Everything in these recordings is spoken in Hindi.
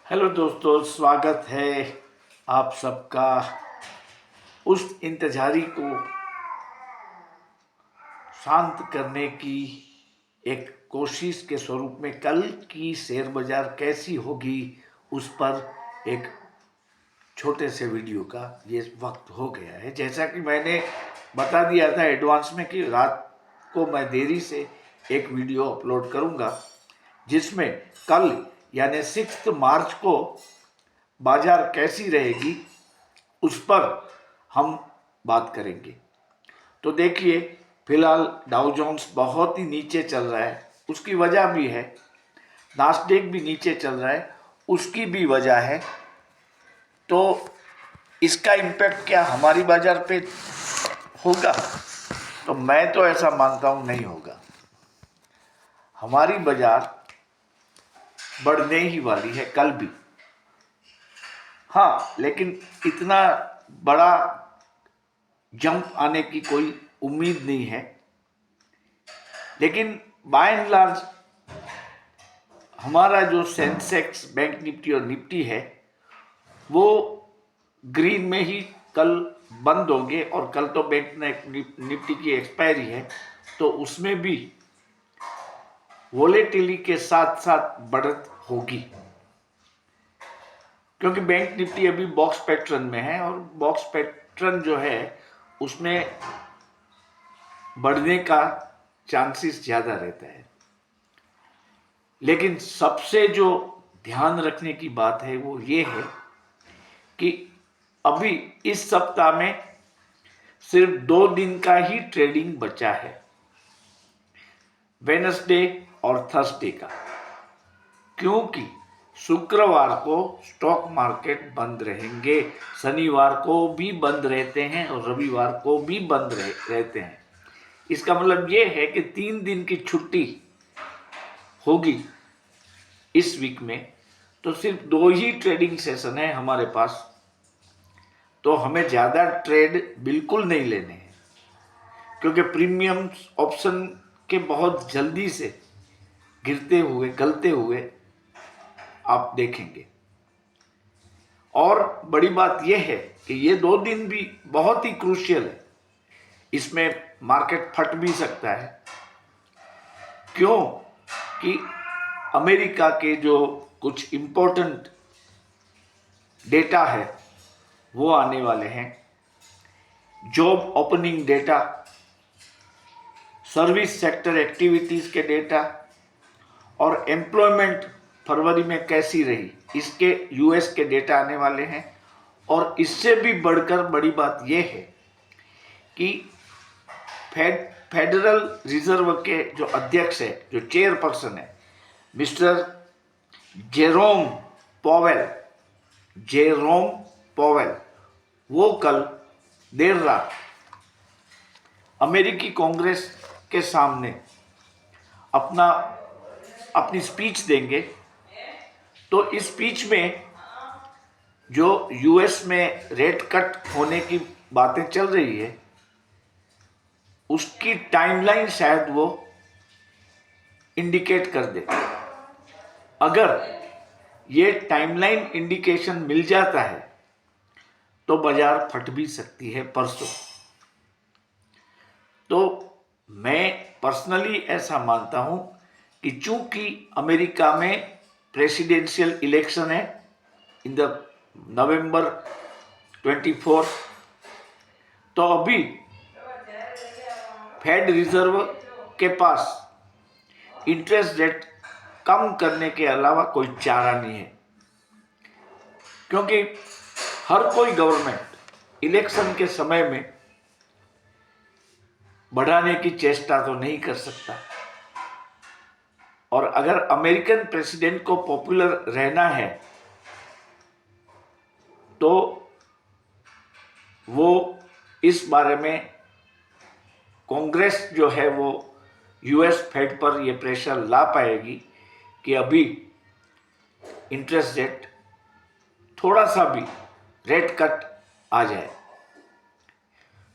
हेलो दोस्तों, स्वागत है आप सबका उस इंतजारी को शांत करने की एक कोशिश के स्वरूप में। कल की शेयर बाजार कैसी होगी उस पर एक छोटे से वीडियो का ये वक्त हो गया है। जैसा कि मैंने बता दिया था एडवांस में कि रात को मैं देरी से एक वीडियो अपलोड करूंगा, जिसमें कल यानी 6 मार्च को बाजार कैसी रहेगी उस पर हम बात करेंगे। तो देखिए, फिलहाल डाउ जोन्स बहुत ही नीचे चल रहा है, उसकी वजह भी है। नास्डेक भी नीचे चल रहा है, उसकी भी वजह है। तो इसका इम्पैक्ट क्या हमारी बाजार पे होगा? तो मैं तो ऐसा मानता हूँ नहीं होगा। हमारी बाजार बढ़ने ही वाली है कल भी। हाँ, लेकिन इतना बड़ा जंप आने की कोई उम्मीद नहीं है। लेकिन बाय एंड लार्ज हमारा जो सेंसेक्स, बैंक निफ्टी और निफ्टी है, वो ग्रीन में ही कल बंद होंगे। और कल तो बैंक निफ्टी की एक्सपायरी है, तो उसमें भी वोलेटिलिटी के साथ साथ बढ़त होगी, क्योंकि बैंक निफ्टी अभी बॉक्स पैटर्न में है और बॉक्स पैटर्न जो है उसमें बढ़ने का चांसेस ज़्यादा रहता है। लेकिन सबसे जो ध्यान रखने की बात है वो ये है कि अभी इस सप्ताह में सिर्फ 2 दिन का ही ट्रेडिंग बचा है, वेडनेसडे और थर्सडे का, क्योंकि शुक्रवार को स्टॉक मार्केट बंद रहेंगे, शनिवार को भी बंद रहते हैं और रविवार को भी बंद रहते हैं। इसका मतलब ये है कि 3 दिन की छुट्टी होगी इस वीक में। तो सिर्फ 2 ही ट्रेडिंग सेशन है हमारे पास, तो हमें ज़्यादा ट्रेड बिल्कुल नहीं लेने हैं, क्योंकि प्रीमियम ऑप्शन के बहुत जल्दी से गलते हुए आप देखेंगे। और बड़ी बात यह है कि ये 2 दिन भी बहुत ही क्रूशियल है। इसमें मार्केट फट भी सकता है, क्यों कि अमेरिका के जो कुछ इम्पोर्टेंट डेटा है वो आने वाले हैं। Job opening data, service sector activities के डेटा और एम्प्लॉयमेंट फरवरी में कैसी रही, इसके यूएस के डेटा आने वाले हैं। और इससे भी बढ़कर बड़ी बात यह है कि फेडरल रिजर्व के जो अध्यक्ष है, जो चेयरपर्सन है, मिस्टर जेरोम पॉवेल, वो कल देर रात अमेरिकी कांग्रेस के सामने अपनी स्पीच देंगे। तो इस स्पीच में जो यूएस में रेट कट होने की बातें चल रही है, उसकी टाइमलाइन शायद वो इंडिकेट कर दे। अगर ये टाइमलाइन इंडिकेशन मिल जाता है तो बाजार फट भी सकती है परसों। तो मैं पर्सनली ऐसा मानता हूं कि चूंकि अमेरिका में प्रेसिडेंशियल इलेक्शन है इन द नवंबर 24, तो अभी फेड रिजर्व के पास इंटरेस्ट रेट कम करने के अलावा कोई चारा नहीं है, क्योंकि हर कोई गवर्नमेंट इलेक्शन के समय में बढ़ाने की चेष्टा तो नहीं कर सकता। और अगर अमेरिकन प्रेसिडेंट को पॉपुलर रहना है तो वो इस बारे में कांग्रेस जो है वो यूएस फेड पर ये प्रेशर ला पाएगी कि अभी इंटरेस्ट रेट थोड़ा सा भी रेट कट आ जाए।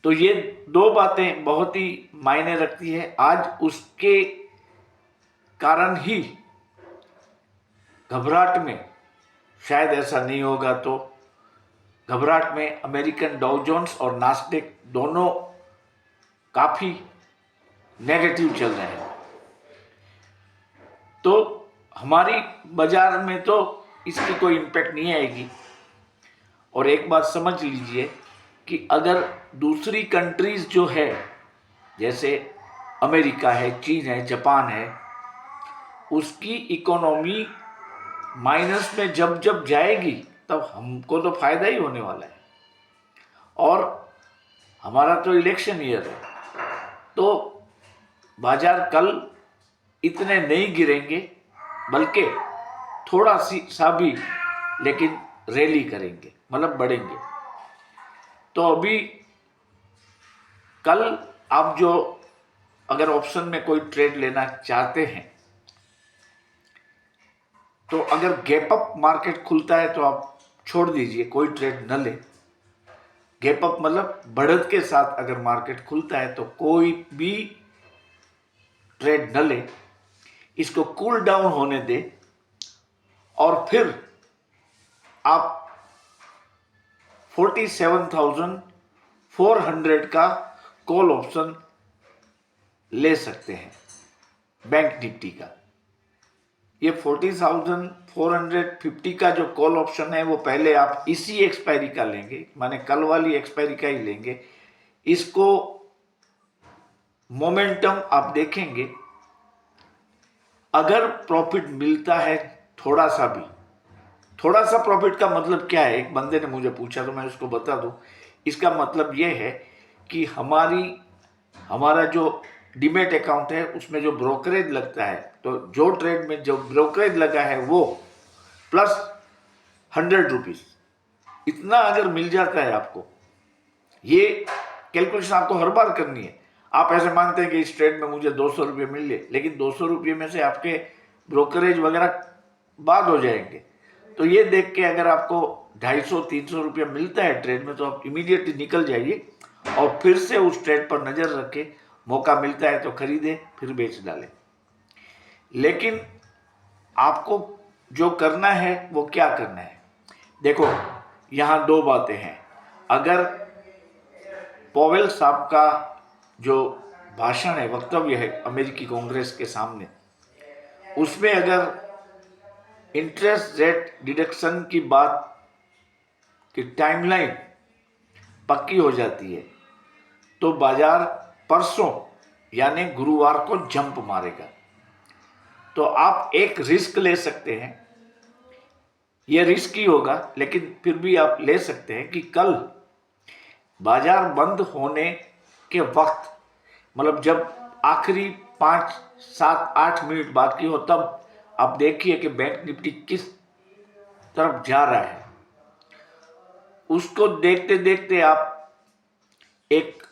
तो ये 2 बातें बहुत ही मायने रखती है। आज उसके कारण ही घबराहट में शायद ऐसा नहीं होगा तो घबराहट में अमेरिकन डाउ जोन्स और नास्डेक दोनों काफी नेगेटिव चल रहे हैं। तो हमारी बाजार में तो इसकी कोई इम्पैक्ट नहीं आएगी। और एक बात समझ लीजिए कि अगर दूसरी कंट्रीज जो है, जैसे अमेरिका है, चीन है, जापान है, उसकी इकोनॉमी माइनस में जब जब जाएगी तब हमको तो फायदा ही होने वाला है। और हमारा तो इलेक्शन ईयर है, तो बाजार कल इतने नहीं गिरेंगे, बल्कि थोड़ा सा भी, लेकिन रैली करेंगे, मतलब बढ़ेंगे। तो अभी कल आप जो अगर ऑप्शन में कोई ट्रेड लेना चाहते हैं, तो अगर गैप अप मार्केट खुलता है तो आप छोड़ दीजिए, कोई ट्रेड न ले। गैप अप मतलब बढ़त के साथ अगर मार्केट खुलता है तो कोई भी ट्रेड न ले, इसको कूल डाउन होने दे और फिर आप 47,400 का कॉल ऑप्शन ले सकते हैं बैंक निफ्टी का। ये 40,450 का जो कॉल ऑप्शन है वो पहले आप इसी एक्सपायरी का लेंगे, माने कल वाली एक्सपायरी का ही लेंगे। इसको मोमेंटम आप देखेंगे, अगर प्रॉफिट मिलता है थोड़ा सा भी, थोड़ा सा प्रॉफिट का मतलब क्या है, एक बंदे ने मुझे पूछा तो मैं उसको बता दूं। इसका मतलब ये है कि हमारा जो डीमेट अकाउंट है उसमें जो ब्रोकरेज लगता है, तो जो ट्रेड में जो ब्रोकरेज लगा है वो प्लस 100 रुपीज, इतना अगर मिल जाता है आपको, ये कैलकुलेशन आपको हर बार करनी है। आप ऐसे मानते हैं कि इस ट्रेड में मुझे 200 रुपये मिल ले, लेकिन 200 रुपये में से आपके ब्रोकरेज वगैरह बाद हो जाएंगे। तो ये देख के अगर आपको 250-300 रुपया मिलता है ट्रेड में, तो आप इमीडिएटली निकल जाइए और फिर से उस ट्रेड पर नजर रखें, मौका मिलता है तो खरीदे, फिर बेच डालें। लेकिन आपको जो करना है वो क्या करना है, देखो यहाँ दो बातें हैं। अगर पॉवेल साहब का जो भाषण है, वक्तव्य है अमेरिकी कांग्रेस के सामने, उसमें अगर इंटरेस्ट रेट डिडक्शन की बात की टाइमलाइन पक्की हो जाती है तो बाजार परसों यानी गुरुवार को जंप मारेगा। तो आप एक रिस्क ले सकते हैं, यह रिस्क ही होगा, लेकिन फिर भी आप ले सकते हैं कि कल बाजार बंद होने के वक्त, मतलब जब आखिरी 5, 7, 8 मिनट बाकी हो, तब आप देखिए कि बैंक निफ्टी किस तरफ जा रहा है। उसको देखते देखते आप एक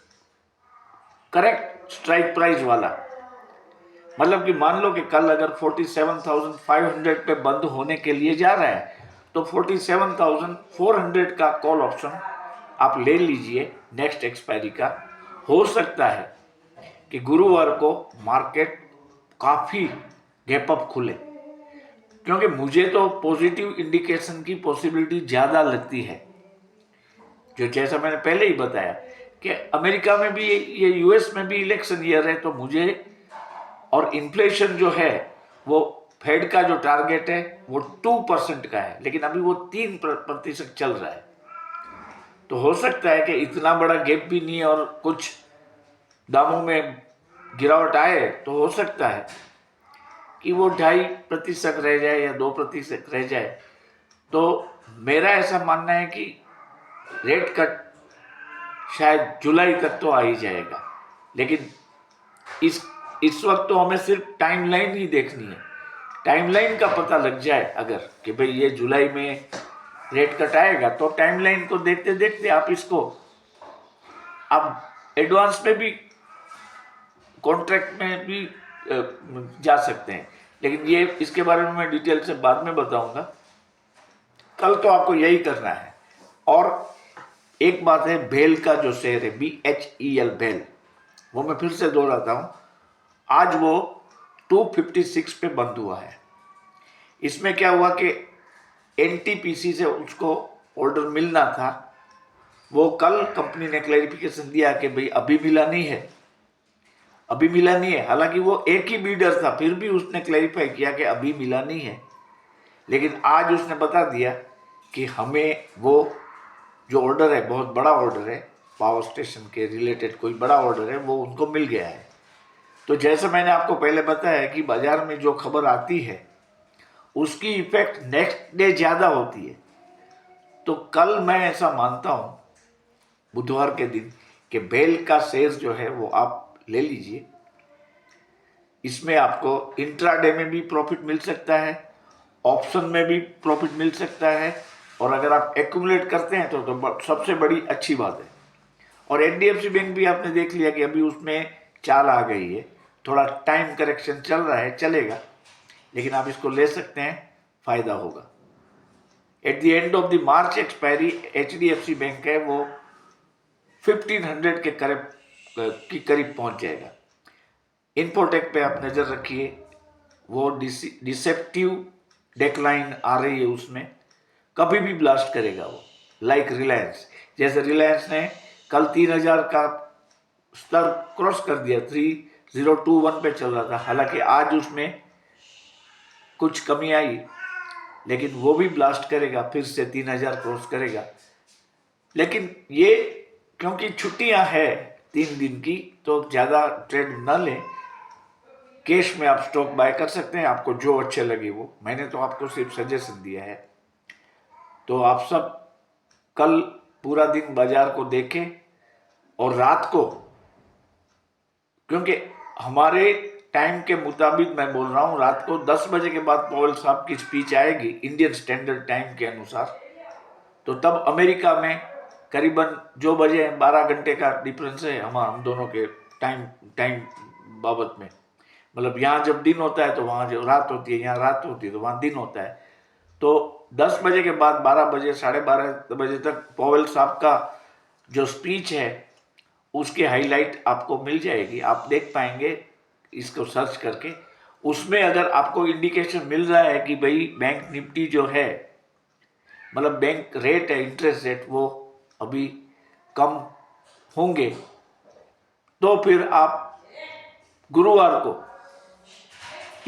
करेक्ट स्ट्राइक प्राइस वाला, मतलब कि मान लो कि कल अगर 47,500 पे बंद होने के लिए जा रहा है, तो 47,400 का कॉल ऑप्शन आप ले लीजिए नेक्स्ट एक्सपायरी का। हो सकता है कि गुरुवार को मार्केट काफ़ी गैप अप खुले, क्योंकि मुझे तो पॉजिटिव इंडिकेशन की पॉसिबिलिटी ज़्यादा लगती है। जो जैसा मैंने पहले ही बताया कि अमेरिका में भी ये यूएस में भी इलेक्शन ईयर है, तो मुझे, और इन्फ्लेशन जो है वो फेड का जो टारगेट है वो 2% का है, लेकिन अभी वो 3% चल रहा है। तो हो सकता है कि इतना बड़ा गैप भी नहीं है और कुछ दामों में गिरावट आए, तो हो सकता है कि वो 2.5% रह जाए या 2% रह जाए। तो मेरा ऐसा मानना है कि रेट कट शायद जुलाई तक तो आ ही जाएगा, लेकिन इस वक्त तो हमें सिर्फ टाइमलाइन ही देखनी है। टाइमलाइन का पता लग जाए अगर कि भाई ये जुलाई में रेट कट आएगा, तो टाइमलाइन को देखते देखते आप इसको अब एडवांस में भी, कॉन्ट्रैक्ट में भी जा सकते हैं। लेकिन ये इसके बारे में मैं डिटेल से बाद में बताऊंगा। कल तो आपको यही करना है। और एक बात है, भेल का जो शेयर है BHEL भेल, वो मैं फिर से दोहराता हूं, आज वो 256 पे बंद हुआ है। इसमें क्या हुआ कि एनटीपीसी से उसको ऑर्डर मिलना था, वो कल कंपनी ने क्लैरिफिकेशन दिया कि भाई अभी मिला नहीं है, अभी मिला नहीं है। हालांकि वो एक ही बीडर था, फिर भी उसने क्लैरिफाई किया कि अभी मिला नहीं है। लेकिन आज उसने बता दिया कि हमें वो जो ऑर्डर है, बहुत बड़ा ऑर्डर है, पावर स्टेशन के रिलेटेड कोई बड़ा ऑर्डर है, वो उनको मिल गया है। तो जैसे मैंने आपको पहले बताया कि बाजार में जो खबर आती है उसकी इफेक्ट नेक्स्ट डे ज़्यादा होती है। तो कल मैं ऐसा मानता हूँ, बुधवार के दिन, कि बेल का शेयर जो है वो आप ले लीजिए। इसमें आपको इंट्राडे में भी प्रॉफिट मिल सकता है, ऑप्शन में भी प्रॉफिट मिल सकता है, और अगर आप एक्यूमुलेट करते हैं तो सबसे बड़ी अच्छी बात है। और एचडीएफसी बैंक भी आपने देख लिया कि अभी उसमें चाल आ गई है, थोड़ा टाइम करेक्शन चल रहा है, चलेगा, लेकिन आप इसको ले सकते हैं, फायदा होगा। At the end of the March expiry HDFC bank है वो 1500 के करीब पहुंच जाएगा। इन्फोटेक पे आप नजर रखिए, वो डिसेप्टिव डेक्लाइन आ रही है, उसमें कभी भी ब्लास्ट करेगा वो, लाइक रिलायंस। जैसे रिलायंस ने कल 3000 का स्तर क्रॉस कर दिया, 3021 पे चल रहा था, हालांकि आज उसमें कुछ कमी आई, लेकिन वो भी ब्लास्ट करेगा, फिर से 3000 क्रॉस करेगा। लेकिन ये क्योंकि छुट्टियां है 3 दिन की, तो ज़्यादा ट्रेड न लें, कैश में आप स्टॉक बाय कर सकते हैं, आपको जो अच्छे लगे वो। मैंने तो आपको सिर्फ सजेशन दिया है। तो आप सब कल पूरा दिन बाजार को देखें, और रात को, क्योंकि हमारे टाइम के मुताबिक मैं बोल रहा हूँ, रात को 10 बजे के बाद पॉवेल साहब की स्पीच आएगी इंडियन स्टैंडर्ड टाइम के अनुसार। तो तब अमेरिका में करीबन जो बजे 12 घंटे का डिफरेंस है हम दोनों के टाइम बाबत में। मतलब यहाँ जब दिन होता है तो वहाँ जो रात होती है, यहाँ रात होती है तो वहाँ दिन होता है। तो 10 बजे के बाद 12 बजे, 12:30 बजे तक पॉवेल साहब का जो स्पीच है उसके हाईलाइट आपको मिल जाएगी, आप देख पाएंगे इसको सर्च करके। उसमें अगर आपको इंडिकेशन मिल रहा है कि भाई बैंक निफ्टी जो है, मतलब बैंक रेट है, इंटरेस्ट रेट, वो अभी कम होंगे, तो फिर आप गुरुवार को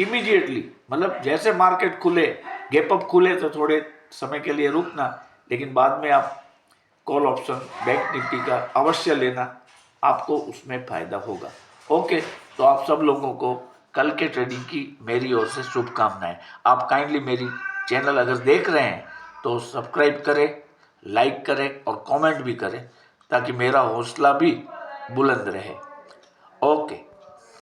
इमीडिएटली, मतलब जैसे मार्केट खुले, गैप अप खुले तो थोड़े समय के लिए रुकना, लेकिन बाद में आप कॉल ऑप्शन बैंक निफ्टी का अवश्य लेना, आपको उसमें फायदा होगा। ओके, तो आप सब लोगों को कल के ट्रेडिंग की मेरी ओर से शुभकामनाएं। आप काइंडली मेरी चैनल अगर देख रहे हैं तो सब्सक्राइब करें, लाइक करें और कमेंट भी करें, ताकि मेरा हौसला भी बुलंद रहे। ओके।